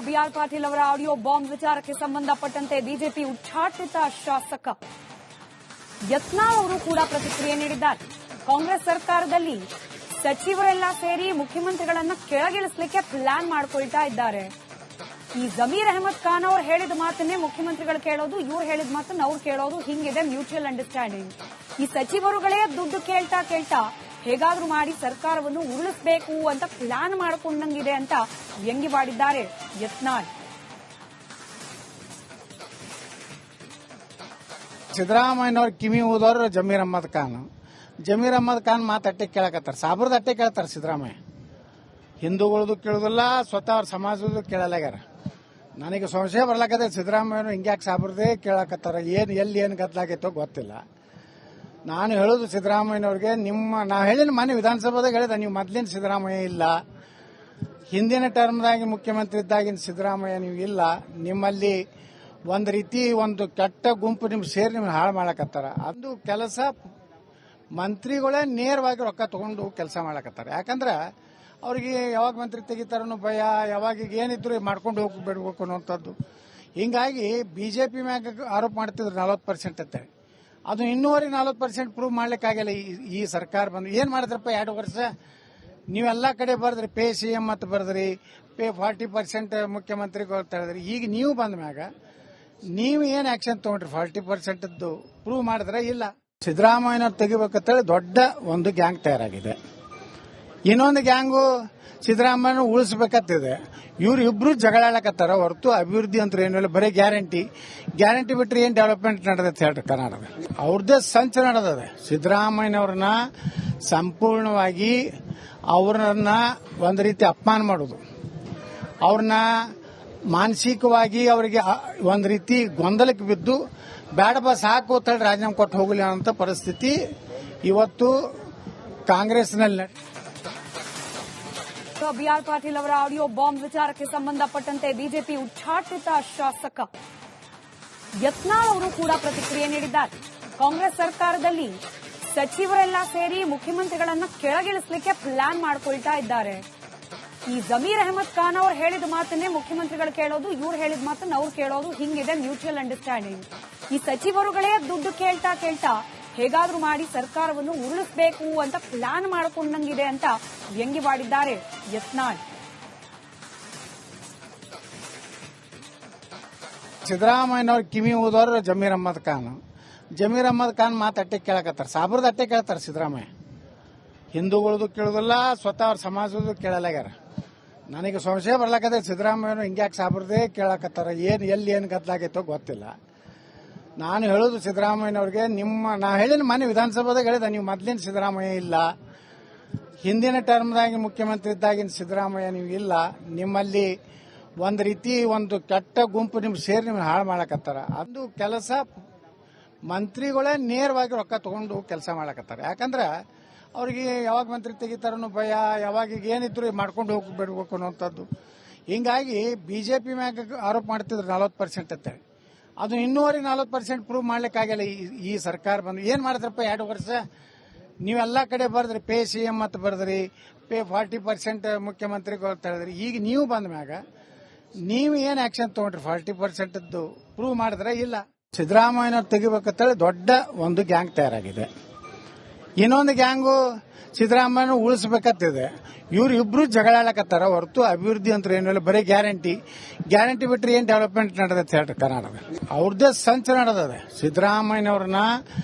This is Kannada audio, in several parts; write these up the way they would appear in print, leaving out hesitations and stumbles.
ಬಿಆರ್ ಪಾಟೀಲ್ ಅವರ ಆಡಿಯೋ ಬಾಂಬ್ ವಿಚಾರಕ್ಕೆ ಸಂಬಂಧಪಟ್ಟಂತೆ ಬಿಜೆಪಿ ಉಚ್ಚಾಟಿತ ಶಾಸಕ ಯತ್ನಾಳ್ ಅವರು ಕೂಡ ಪ್ರತಿಕ್ರಿಯೆ ನೀಡಿದ್ದಾರೆ. ಕಾಂಗ್ರೆಸ್ ಸರ್ಕಾರದಲ್ಲಿ ಸಚಿವರೆಲ್ಲ ಸೇರಿ ಮುಖ್ಯಮಂತ್ರಿಗಳನ್ನ ಕೆಳಗಿಳಿಸಲಿಕ್ಕೆ ಪ್ಲಾನ್ ಮಾಡಿಕೊಳ್ತಾ ಇದ್ದಾರೆ. ಈ ಜಮೀರ್ ಅಹಮದ್ ಖಾನ್ ಅವರು ಹೇಳಿದ ಮಾತನ್ನೇ ಮುಖ್ಯಮಂತ್ರಿಗಳು ಕೇಳೋದು, ಇವ್ರು ಹೇಳಿದ ಮಾತನ್ನ ಅವ್ರು ಕೇಳೋದು, ಹಿಂಗಿದೆ ಮ್ಯೂಚುವಲ್ ಅಂಡರ್ಸ್ಟ್ಯಾಂಡಿಂಗ್. ಈ ಸಚಿವರುಗಳೇ ದುಡ್ಡು ಕೇಳ್ತಾ ಹೇಗಾದ್ರೂ ಮಾಡಿ ಸರ್ಕಾರವನ್ನು ಉರುಳಿಸಬೇಕು ಅಂತ ಪ್ಲಾನ್ ಮಾಡಿಕೊಂಡಂಗಿದೆ ಅಂತ ವ್ಯಂಗ್ಯವಾಡಿದ್ದಾರೆ ಯತ್ನಾಳ್. ಸಿದ್ದರಾಮಯ್ಯನವ್ರ ಕಿವಿ ಊದೋರು ಜಮೀರ್ ಅಹಮದ್ ಖಾನ್ ಮಾತಟ್ಟೆ ಕೇಳಕತ್ತಾರ, ಸಾಬ್ರದ ಅಟ್ಟೆ ಕೇಳ್ತಾರ. ಸಿದ್ದರಾಮಯ್ಯ ಹಿಂದೂಗಳದು ಕೇಳುದಿಲ್ಲ, ಸ್ವತಃ ಅವ್ರ ಸಮಾಜದ ಕೇಳಲಾಗ್ಯಾರ. ನನಗೆ ಸಂಶಯ ಬರ್ಲಾಕತ್ತೆ, ಸಿದ್ದರಾಮಯ್ಯನು ಹಿಂಗ್ಯಾಕೆ ಸಾಬ್ರದೇ ಕೇಳಕತ್ತಾರ, ಎಲ್ಲಿ ಗದ್ದಲಾಗೈತೋ ಗೊತ್ತಿಲ್ಲ. ನಾನು ಹೇಳೋದು ಸಿದ್ದರಾಮಯ್ಯನವ್ರಿಗೆ, ನಾ ಹೇಳಿನ ಮನೆ ವಿಧಾನಸಭಾದಾಗ ಹೇಳಿದ, ನೀವು ಮೊದಲಿನ ಸಿದ್ದರಾಮಯ್ಯ ಇಲ್ಲ, ಹಿಂದಿನ ಟರ್ಮ್ದಾಗಿ ಮುಖ್ಯಮಂತ್ರಿ ಇದ್ದಾಗಿನ ಸಿದ್ದರಾಮಯ್ಯ ನೀವು ಇಲ್ಲ. ನಿಮ್ಮಲ್ಲಿ ಒಂದು ರೀತಿ ಒಂದು ಕೆಟ್ಟ ಗುಂಪು ನಿಮ್ಗೆ ಸೇರಿ ನಿಮ್ಗೆ ಹಾಳು ಮಾಡಕತ್ತಾರ. ಅದು ಕೆಲಸ ಮಂತ್ರಿಗಳೇ ನೇರವಾಗಿ ರೊಕ್ಕ ತಗೊಂಡು ಕೆಲಸ ಮಾಡಕತ್ತಾರ. ಯಾಕಂದ್ರೆ ಅವ್ರಿಗೆ ಯಾವಾಗ ಮಂತ್ರಿ ತೆಗಿತಾರನ್ನೋ ಭಯ, ಯಾವಾಗ ಏನಿದ್ರು ಮಾಡ್ಕೊಂಡು ಬಿಡ್ಬೇಕು ಅನ್ನೋಂಥದ್ದು. ಹಿಂಗಾಗಿ ಬಿಜೆಪಿ ಮ್ಯಾಗ ಆರೋಪ ಮಾಡ್ತಿದ್ರು 40% ಅಂತ. ಅದು ಇನ್ನೂವರೆಗೆ 40% ಪ್ರೂವ್ ಮಾಡ್ಲಿಕ್ಕಾಗಲ್ಲ. ಈ ಸರ್ಕಾರ ಬಂದು ಏನ್ ಮಾಡಿದ್ರಪ್ಪ 2 ವರ್ಷ? ನೀವೆಲ್ಲ ಕಡೆ ಬರೆದ್ರಿ, ಪೇ CM ಅಂತ ಬರೆದ್ರಿ, ಪೇ 40% ಮುಖ್ಯಮಂತ್ರಿಗಳು ಹೇಳಿದ್ರಿ. ಈಗ ನೀವು ಬಂದ ಮ್ಯಾಗ ನೀವು ಏನ್ ಆಕ್ಷನ್ ತಗೊಂಡ್ರಿ? 40% ಪ್ರೂವ್ ಮಾಡಿದ್ರೆ ಇಲ್ಲ. ಸಿದ್ದರಾಮಯ್ಯನವ್ರು ತೆಗಿಬೇಕಂತೇಳಿ ದೊಡ್ಡ ಒಂದು ಗ್ಯಾಂಗ್ ತಯಾರಾಗಿದೆ. ಇನ್ನೊಂದು ಗ್ಯಾಂಗು ಸಿದ್ದರಾಮಯ್ಯನ ಉಳಿಸಬೇಕಂತಿದೆ. ಇವ್ರಿಬ್ರು ಜಗಳಾಡಕತ್ತಾರ ಹೊರತು ಅಭಿವೃದ್ಧಿ ಅಂತ ಏನಿಲ್ಲ, ಬರೀ ಗ್ಯಾರಂಟಿ ಬಿಟ್ಟರೆ ಏನ್ ಡೆವಲಪ್ಮೆಂಟ್ ನಡೆದತ್ತೆ ಹೇಳ್ರಿ ಕರ್ನಾಟಕ. ಅವ್ರದ್ದೇ ಸಂಚು ನಡೆದಿದೆ. ಸಿದ್ದರಾಮಯ್ಯನವ್ರನ್ನ ಸಂಪೂರ್ಣವಾಗಿ ಅವ್ರನ್ನ ಒಂದು ರೀತಿ ಅಪಮಾನ ಮಾಡೋದು, ಅವ್ರನ್ನ ಮಾನಸಿಕವಾಗಿ ಅವರಿಗೆ ಒಂದು ರೀತಿ ಗೊಂದಲಕ್ಕೆ ಬಿದ್ದು ಬೇಡಪ್ಪ ಸಾಕು ಅಂತೇಳಿ ರಾಜೀನಾಮೆ ಕೊಟ್ಟು ಹೋಗಲಿ ಅನ್ನೋ ಪರಿಸ್ಥಿತಿ ಇವತ್ತು ಕಾಂಗ್ರೆಸ್ನಲ್ಲಿ. ಬಿಆರ್ ಪಾಟೀಲ್ ಅವರ ಆಡಿಯೋ ಬಾಂಬ್ ವಿಚಾರಕ್ಕೆ ಸಂಬಂಧಪಟ್ಟಂತೆ ಬಿಜೆಪಿ ಉಚ್ಚಾಟಿತ ಶಾಸಕ ಯತ್ನಾಳ್ ಅವರು ಕೂಡ ಪ್ರತಿಕ್ರಿಯೆ ನೀಡಿದ್ದಾರೆ. ಕಾಂಗ್ರೆಸ್ ಸರ್ಕಾರದಲ್ಲಿ ಸಚಿವರೆಲ್ಲ ಸೇರಿ ಮುಖ್ಯಮಂತ್ರಿಗಳನ್ನ ಕೆಳಗಿಳಿಸಲಿಕ್ಕೆ ಪ್ಲಾನ್ ಮಾಡಿಕೊಳ್ತಾ ಇದ್ದಾರೆ. ಈ ಜಮೀರ್ ಅಹಮದ್ ಖಾನ್ ಅವರು ಹೇಳಿದ ಮಾತನ್ನೇ ಮುಖ್ಯಮಂತ್ರಿಗಳು ಕೇಳೋದು, ಇವ್ರು ಹೇಳಿದ ಮಾತನ್ನ ಅವ್ರು ಕೇಳೋದು, ಹಿಂಗಿದೆ ಮ್ಯೂಚುವಲ್ ಅಂಡರ್ಸ್ಟ್ಯಾಂಡಿಂಗ್. ಈ ಸಚಿವರುಗಳೇ ದುಡ್ಡು ಕೇಳ್ತಾ ಹೇಗಾದ್ರೂ ಮಾಡಿ ಸರ್ಕಾರವನ್ನು ಉರುಳಿಸಬೇಕು ಅಂತ ಪ್ಲಾನ್ ಮಾಡಿಕೊಂಡಂಗಿದೆ ಅಂತ ವ್ಯಂಗ್ಯವಾಡಿದ್ದಾರೆ ಯತ್ನಾಳ್. ಸಿದ್ದರಾಮಯ್ಯನವ್ರ ಕಿವಿ ಊದೋರು ಜಮೀರ್ ಅಹಮದ್ ಖಾನ್ ಮಾತಟ್ಟೆ ಕೇಳಕತ್ತಾರ, ಸಾಬ್ರದ ಅಟ್ಟೆ ಕೇಳ್ತಾರ. ಸಿದ್ದರಾಮಯ್ಯ ಹಿಂದೂಗಳದು ಕೇಳುದಿಲ್ಲ, ಸ್ವತಃ ಅವ್ರ ಸಮಾಜದ ಕೇಳಲಾಗ್ಯಾರ. ನನಗೆ ಸಂಶಯ ಬರ್ಲಾಕತ್ತೆ, ಸಿದ್ದರಾಮಯ್ಯನು ಹಿಂಗ್ಯಾಕೆ ಸಾಬ್ರದೇ ಕೇಳಕತ್ತಾರ, ಎಲ್ಲಿ ಗದ್ದಲಾಗೈತೋ ಗೊತ್ತಿಲ್ಲ. ನಾನು ಹೇಳೋದು ಸಿದ್ದರಾಮಯ್ಯನವ್ರಿಗೆ, ನಾ ಹೇಳಿನ ಮನೆ ವಿಧಾನಸಭಾದಾಗ ಹೇಳಿದ, ನೀವು ಮೊದಲಿನ ಸಿದ್ದರಾಮಯ್ಯ ಇಲ್ಲ, ಹಿಂದಿನ ಟರ್ಮ್ದಾಗಿ ಮುಖ್ಯಮಂತ್ರಿ ಇದ್ದಾಗಿನ ಸಿದ್ದರಾಮಯ್ಯ ನೀವು ಇಲ್ಲ. ನಿಮ್ಮಲ್ಲಿ ಒಂದು ರೀತಿ ಒಂದು ಕೆಟ್ಟ ಗುಂಪು ನಿಮ್ಗೆ ಸೇರಿ ನಿಮ್ಗೆ ಹಾಳು ಮಾಡಕತ್ತಾರ. ಅದು ಕೆಲಸ ಮಂತ್ರಿಗಳೇ ನೇರವಾಗಿ ರೊಕ್ಕ ತಗೊಂಡು ಕೆಲಸ ಮಾಡಕತ್ತಾರ. ಯಾಕಂದ್ರೆ ಅವ್ರಿಗೆ ಯಾವಾಗ ಮಂತ್ರಿ ತೆಗಿತಾರನ್ನೋ ಭಯ, ಯಾವಾಗ ಏನಿದ್ರು ಮಾಡ್ಕೊಂಡು ಬಿಡ್ಬೇಕು ಅನ್ನೋಂಥದ್ದು. ಹಿಂಗಾಗಿ ಬಿಜೆಪಿ ಮ್ಯಾಗ ಆರೋಪ ಮಾಡ್ತಿದ್ರು 40% ಅಂತ. ಅದು ಇನ್ನೂವರೆಗೆ 40% ಪ್ರೂವ್ ಮಾಡ್ಲಿಕ್ಕಾಗಲ್ಲ. ಈ ಸರ್ಕಾರ ಬಂದು ಏನ್ ಮಾಡಿದ್ರಪ್ಪ 2 ವರ್ಷ? ನೀವೆಲ್ಲ ಕಡೆ ಬರೆದ್ರಿ, ಪೇ CM ಅಂತ ಬರೆದ್ರಿ, ಪೇ 40% ಮುಖ್ಯಮಂತ್ರಿಗಳು ಹೇಳಿದ್ರಿ. ಈಗ ನೀವು ಬಂದ ಮ್ಯಾಗ ನೀವು ಏನ್ ಆಕ್ಷನ್ ತಗೊಂಡ್ರಿ? 40% ಪ್ರೂವ್ ಮಾಡಿದ್ರೆ ಇಲ್ಲ. ಸಿದ್ದರಾಮಯ್ಯನವ್ರು ತೆಗಿಬೇಕಂತೇಳಿ ದೊಡ್ಡ ಒಂದು ಗ್ಯಾಂಗ್ ತಯಾರಾಗಿದೆ. ಇನ್ನೊಂದು ಗ್ಯಾಂಗು ಸಿದ್ದರಾಮಯ್ಯನ ಉಳಿಸಬೇಕಂತಿದೆ. ಇವ್ರಿಬ್ರು ಜಗಳಾಡಕತ್ತಾರ ಹೊರತು ಅಭಿವೃದ್ಧಿ ಅಂತ ಏನಿಲ್ಲ, ಬರೀ ಗ್ಯಾರಂಟಿ ಬಿಟ್ಟರೆ ಏನ್ ಡೆವಲಪ್ಮೆಂಟ್ ನಡೆದತ್ತೆ ಹೇಳ್ರಿ ಕರ್ನಾಟಕ. ಅವ್ರದ್ದೇ ಸಂಚು ನಡೆದಿದೆ. ಸಿದ್ದರಾಮಯ್ಯನವ್ರನ್ನ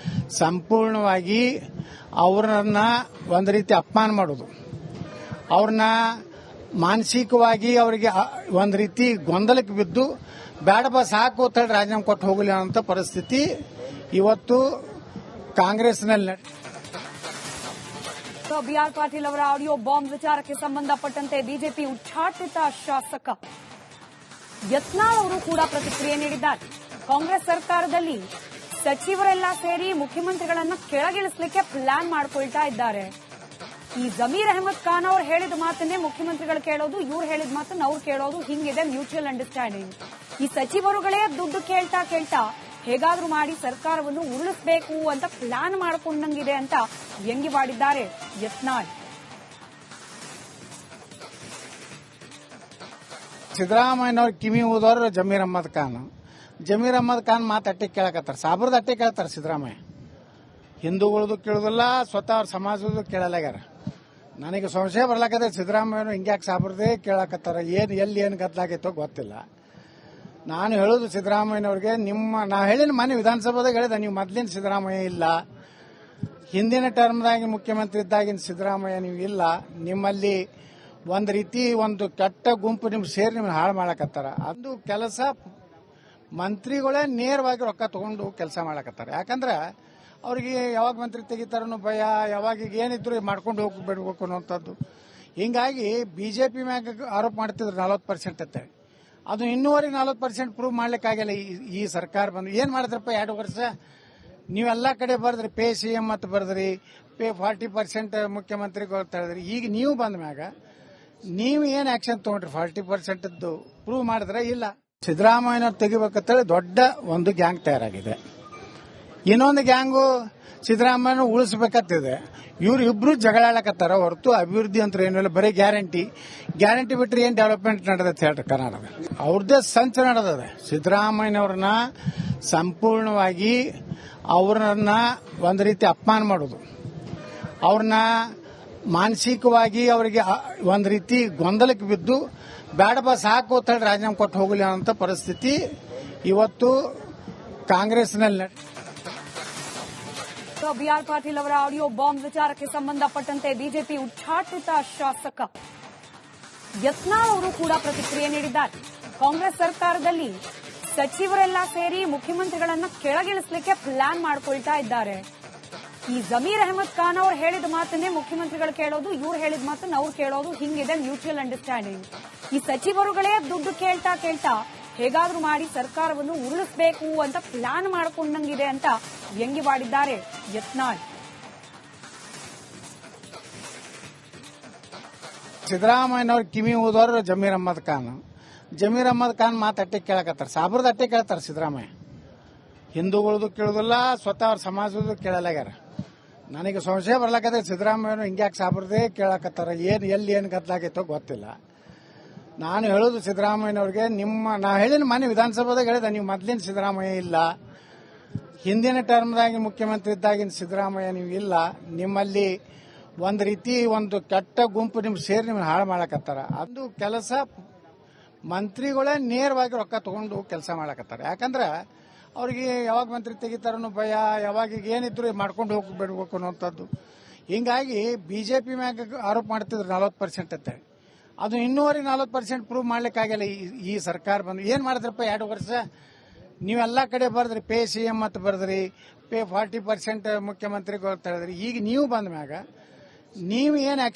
ಸಂಪೂರ್ಣವಾಗಿ ಅವ್ರನ್ನ ಒಂದು ರೀತಿ ಅಪಮಾನ ಮಾಡೋದು, ಅವ್ರನ್ನ ಮಾನಸಿಕವಾಗಿ ಅವರಿಗೆ ಒಂದು ರೀತಿ ಗೊಂದಲಕ್ಕೆ ಬಿದ್ದು ಬೇಡಪ್ಪ ಸಾಕು ಅಂತೇಳಿ ರಾಜೀನಾಮೆ ಕೊಟ್ಟು ಹೋಗಲಿ ಅನ್ನೋ ಪರಿಸ್ಥಿತಿ ಇವತ್ತು ಕಾಂಗ್ರೆಸ್ನಲ್ಲಿ. ಬಿಆರ್ ಪಾಟೀಲ್ ಅವರ ಆಡಿಯೋ ಬಾಂಬ್ ವಿಚಾರಕ್ಕೆ ಸಂಬಂಧಪಟ್ಟಂತೆ ಬಿಜೆಪಿ ಉಚ್ಚಾಟಿತ ಶಾಸಕ ಯತ್ನಾಳ್ ಅವರು ಕೂಡ ಪ್ರತಿಕ್ರಿಯೆ ನೀಡಿದ್ದಾರೆ. ಕಾಂಗ್ರೆಸ್ ಸರ್ಕಾರದಲ್ಲಿ ಸಚಿವರೆಲ್ಲ ಸೇರಿ ಮುಖ್ಯಮಂತ್ರಿಗಳನ್ನ ಕೆಳಗಿಳಿಸಲಿಕ್ಕೆ ಪ್ಲಾನ್ ಮಾಡಿಕೊಳ್ತಾ ಇದ್ದಾರೆ. ಈ ಜಮೀರ್ ಅಹಮದ್ ಖಾನ್ ಅವರು ಹೇಳಿದ ಮಾತನ್ನೇ ಮುಖ್ಯಮಂತ್ರಿಗಳು ಕೇಳೋದು, ಇವ್ರು ಹೇಳಿದ ಮಾತನ್ನ ಅವ್ರು ಕೇಳೋದು, ಹಿಂಗಿದೆ ಮ್ಯೂಚುವಲ್ ಅಂಡರ್ಸ್ಟ್ಯಾಂಡಿಂಗ್. ಈ ಸಚಿವರುಗಳೇ ದುಡ್ಡು ಕೇಳ್ತಾ ಹೇಗಾದ್ರೂ ಮಾಡಿ ಸರ್ಕಾರವನ್ನು ಉರುಳಿಸಬೇಕು ಅಂತ ಪ್ಲಾನ್ ಮಾಡಿಕೊಂಡಂಗಿದೆ ಅಂತ ವ್ಯಂಗ್ಯವಾಡಿದ್ದಾರೆ ಯತ್ನಾಳ್. ಸಿದ್ದರಾಮಯ್ಯನವ್ರ ಕಿವಿ ಊದೋರು ಜಮೀರ್ ಅಹ್ಮದ್ ಖಾನ್ ಮಾತು ಅಟ್ಟೆ ಕೇಳಕತ್ತಾರ. ಸಾಬ್ರದ ಅಟ್ಟೆ ಕೇಳ್ತಾರೆ ಸಿದ್ದರಾಮಯ್ಯ. ಹಿಂದೂಗಳದು ಕೇಳುದಿಲ್ಲ, ಸ್ವತಃ ಅವ್ರ ಸಮಾಜದ ಕೇಳಲಾಗ್ಯಾರ. ನನಗೆ ಸಂಶಯ ಬರ್ಲಾಕತ್ತೆ ಸಿದ್ದರಾಮಯ್ಯನು ಹಿಂಗ್ಯಾಕೆ ಸಾಬ್ರದೇ ಕೇಳಕತ್ತಾರ. ಏನು ಗದ್ದಲಾಗೈತೋ ಗೊತ್ತಿಲ್ಲ. ನಾನು ಹೇಳೋದು ಸಿದ್ದರಾಮಯ್ಯನವ್ರಿಗೆ, ನಾ ಹೇಳಿನ ಮನೆ ವಿಧಾನಸಭಾದಾಗ ಹೇಳಿದೆ, ನೀವು ಮೊದ್ಲಿನ ಸಿದ್ದರಾಮಯ್ಯ ಇಲ್ಲ, ಹಿಂದಿನ ಟರ್ಮ್ದಾಗಿ ಮುಖ್ಯಮಂತ್ರಿ ಇದ್ದಾಗಿನ ಸಿದ್ದರಾಮಯ್ಯ ನೀವು ಇಲ್ಲ. ನಿಮ್ಮಲ್ಲಿ ಒಂದು ರೀತಿ ಒಂದು ಕೆಟ್ಟ ಗುಂಪು ಸೇರಿ ನಿಮ್ಮನ್ನು ಹಾಳು ಮಾಡಕತ್ತಾರ. ಅದು ಕೆಲಸ ಮಂತ್ರಿಗಳೇ ನೇರವಾಗಿ ರೊಕ್ಕ ತಗೊಂಡು ಕೆಲಸ ಮಾಡಕತ್ತಾರ. ಯಾಕಂದ್ರೆ ಅವ್ರಿಗೆ ಯಾವಾಗ ಮಂತ್ರಿ ತೆಗಿತಾರನ್ನೋ ಭಯ, ಯಾವಾಗ ಏನಿದ್ರು ಮಾಡ್ಕೊಂಡು ಹೋಗ್ಬಿಡ್ಬೇಕು ಅನ್ನೋಂಥದ್ದು. ಹಿಂಗಾಗಿ ಬಿಜೆಪಿ ಮ್ಯಾಗ ಆರೋಪ ಮಾಡ್ತಿದ್ರು 40% ಅಂತ. ಅದು ಇನ್ನೂವರೆಗೆ 40% ಪ್ರೂವ್ ಮಾಡ್ಲಿಕ್ಕಾಗಿಲ್ಲ. ಈ ಸರ್ಕಾರ ಬಂದು ಏನ್ ಮಾಡಿದ್ರಪ್ಪ 2 ವರ್ಷ? ನೀವೆಲ್ಲ ಕಡೆ ಬರೆದ್ರಿ, ಪೇ CM ಅಂತ ಬರೆದ್ರಿ, ಪೇ 40% ಮುಖ್ಯಮಂತ್ರಿಗಳು ಹೇಳಿದ್ರಿ. ಈಗ ನೀವು ಬಂದ ಮ್ಯಾಗ ನೀವು ಏನ್ ಆಕ್ಷನ್ ತಗೊಂಡ್ರಿ? 40% ಪ್ರೂವ್ ಮಾಡಿದ್ರೆ ಇಲ್ಲ. ಸಿದ್ದರಾಮಯ್ಯನವ್ರು ತೆಗಿಬೇಕಂತೇಳಿ ದೊಡ್ಡ ಒಂದು ಗ್ಯಾಂಗ್ ತಯಾರಾಗಿದೆ. ಇನ್ನೊಂದು ಗ್ಯಾಂಗು ಸಿದ್ದರಾಮಯ್ಯನ ಉಳಿಸಬೇಕಂತಿದೆ. ಇವ್ರು ಇಬ್ರು ಜಗಳಾಡಕತ್ತಾರ ಹೊರತು ಅಭಿವೃದ್ಧಿ ಅಂತ ಏನಿಲ್ಲ. ಬರೀ ಗ್ಯಾರಂಟಿ ಬಿಟ್ರೆ ಏನ್ ಡೆವಲಪ್ಮೆಂಟ್ ನಡೆದತ್ತೆ ಹೇಳ್ರಿ ಕರ್ನಾಟಕ? ಅವ್ರದ್ದೇ ಸಂಚ ನಡೆದಿದೆ. ಸಿದ್ದರಾಮಯ್ಯನವ್ರನ್ನ ಸಂಪೂರ್ಣವಾಗಿ ಅವ್ರನ್ನ ಒಂದು ರೀತಿ ಅಪಮಾನ ಮಾಡೋದು, ಅವ್ರನ್ನ ಮಾನಸಿಕವಾಗಿ ಅವರಿಗೆ ಒಂದು ರೀತಿ ಗೊಂದಲಕ್ಕೆ ಬಿದ್ದು ಬೇಡಪ್ಪ ಸಾಕು ಅಂತ ಹೇಳಿ ರಾಜೀನಾಮೆ ಕೊಟ್ಟು ಹೋಗಲಿ ಅನ್ನೋ ಪರಿಸ್ಥಿತಿ ಇವತ್ತು ಕಾಂಗ್ರೆಸ್ನಲ್ಲಿ. ಬಿಆರ್ ಪಾಟೀಲ್ ಅವರ ಆಡಿಯೋ ಬಾಂಬ್ ವಿಚಾರಕ್ಕೆ ಸಂಬಂಧಪಟ್ಟಂತೆ ಬಿಜೆಪಿ ಉಚ್ಚಾಟಿತ ಶಾಸಕ ಯತ್ನಾಳ್ ಅವರು ಕೂಡ ಪ್ರತಿಕ್ರಿಯೆ ನೀಡಿದ್ದಾರೆ. ಕಾಂಗ್ರೆಸ್ ಸರ್ಕಾರದಲ್ಲಿ ಸಚಿವರೆಲ್ಲ ಸೇರಿ ಮುಖ್ಯಮಂತ್ರಿಗಳನ್ನ ಕೆಳಗಿಳಿಸಲಿಕ್ಕೆ ಪ್ಲಾನ್ ಮಾಡಿಕೊಳ್ತಾ ಇದ್ದಾರೆ. ಈ ಜಮೀರ್ ಅಹಮದ್ ಖಾನ್ ಅವರು ಹೇಳಿದ ಮಾತನ್ನೇ ಮುಖ್ಯಮಂತ್ರಿಗಳು ಕೇಳೋದು, ಇವ್ರು ಹೇಳಿದ ಮಾತನ್ನ ಅವ್ರು ಕೇಳೋದು, ಹಿಂಗಿದೆ ಮ್ಯೂಚುವಲ್ ಅಂಡರ್ಸ್ಟ್ಯಾಂಡಿಂಗ್. ಈ ಸಚಿವರುಗಳೇ ದುಡ್ಡು ಕೇಳ್ತಾ ಹೇಗಾದ್ರೂ ಮಾಡಿ ಸರ್ಕಾರವನ್ನು ಉರುಳಿಸಬೇಕು ಅಂತ ಪ್ಲಾನ್ ಮಾಡಿಕೊಂಡಂಗಿದೆ ಅಂತ ವ್ಯಂಗ್ಯವಾಡಿದ್ದಾರೆ ಯತ್ನಾಳ್. ಸಿದ್ದರಾಮಯ್ಯನವ್ರ ಕಿವಿ ಊದೋರು ಜಮೀರ್ ಅಹ್ಮದ್ ಖಾನ್ ಮಾತು ಅಟ್ಟೆ ಕೇಳಕತ್ತಾರ. ಸಾಬ್ರದ ಅಟ್ಟೆ ಕೇಳ್ತಾರೆ ಸಿದ್ದರಾಮಯ್ಯ. ಹಿಂದೂಗಳದು ಕೇಳುದಿಲ್ಲ, ಸ್ವತಃ ಅವ್ರ ಸಮಾಜದ ಕೇಳಲಾಗ್ಯಾರ. ನನಗೆ ಸಂಶಯ ಬರ್ಲಾಕತ್ತೆ ಸಿದ್ದರಾಮಯ್ಯನು ಹಿಂಗ್ಯಾಕೆ ಸಾಬ್ರದೇ ಕೇಳಕತ್ತಾರ. ಏನು ಗದ್ದಲಾಗೈತೋ ಗೊತ್ತಿಲ್ಲ. ನಾನು ಹೇಳೋದು ಸಿದ್ದರಾಮಯ್ಯನವ್ರಿಗೆ, ನಾ ಹೇಳಿನ ಮನೆ ವಿಧಾನಸಭಾದಾಗ ಹೇಳಿದೆ, ನೀವು ಮೊದ್ಲಿನ ಸಿದ್ದರಾಮಯ್ಯ ಇಲ್ಲ, ಹಿಂದಿನ ಟರ್ಮ್ದಾಗಿ ಮುಖ್ಯಮಂತ್ರಿ ಇದ್ದಾಗಿನ ಸಿದ್ದರಾಮಯ್ಯ ನೀವು ಇಲ್ಲ. ನಿಮ್ಮಲ್ಲಿ ಒಂದು ರೀತಿ ಒಂದು ಕೆಟ್ಟ ಗುಂಪು ಸೇರಿ ನಿಮ್ಮನ್ನು ಹಾಳು ಮಾಡಕತ್ತಾರ. ಅದು ಕೆಲಸ ಮಂತ್ರಿಗಳೇ ನೇರವಾಗಿ ರೊಕ್ಕ ತಗೊಂಡು ಕೆಲಸ ಮಾಡಕತ್ತಾರ. ಯಾಕಂದ್ರೆ ಅವ್ರಿಗೆ ಯಾವಾಗ ಮಂತ್ರಿ ತೆಗಿತಾರನ್ನೋ ಭಯ, ಯಾವಾಗ ಏನಿದ್ರು ಮಾಡ್ಕೊಂಡು ಹೋಗ್ಬಿಡ್ಬೇಕು ಅನ್ನೋಂಥದ್ದು. ಹಿಂಗಾಗಿ ಬಿಜೆಪಿ ಮ್ಯಾಗ ಆರೋಪ ಮಾಡ್ತಿದ್ರು 40% ಅಂತ. ಅದು ಇನ್ನೂವರೆಗೆ 40% ಪ್ರೂವ್ ಮಾಡ್ಲಿಕ್ಕಾಗಿಲ್ಲ. ಈ ಸರ್ಕಾರ ಬಂದು ಏನ್ ಮಾಡಿದ್ರಪ್ಪ 2 ವರ್ಷ? ನೀವೆಲ್ಲ ಕಡೆ ಬರೆದ್ರಿ, ಪೇ CM ಅಂತ ಬರೆದ್ರಿ, ಪೇ 40% ಮುಖ್ಯಮಂತ್ರಿಗಳು ಹೇಳಿದ್ರಿ. ಈಗ ನೀವು ಬಂದ ಮ್ಯಾಗ ನೀವು ಏನ್ ಆಕ್ಷನ್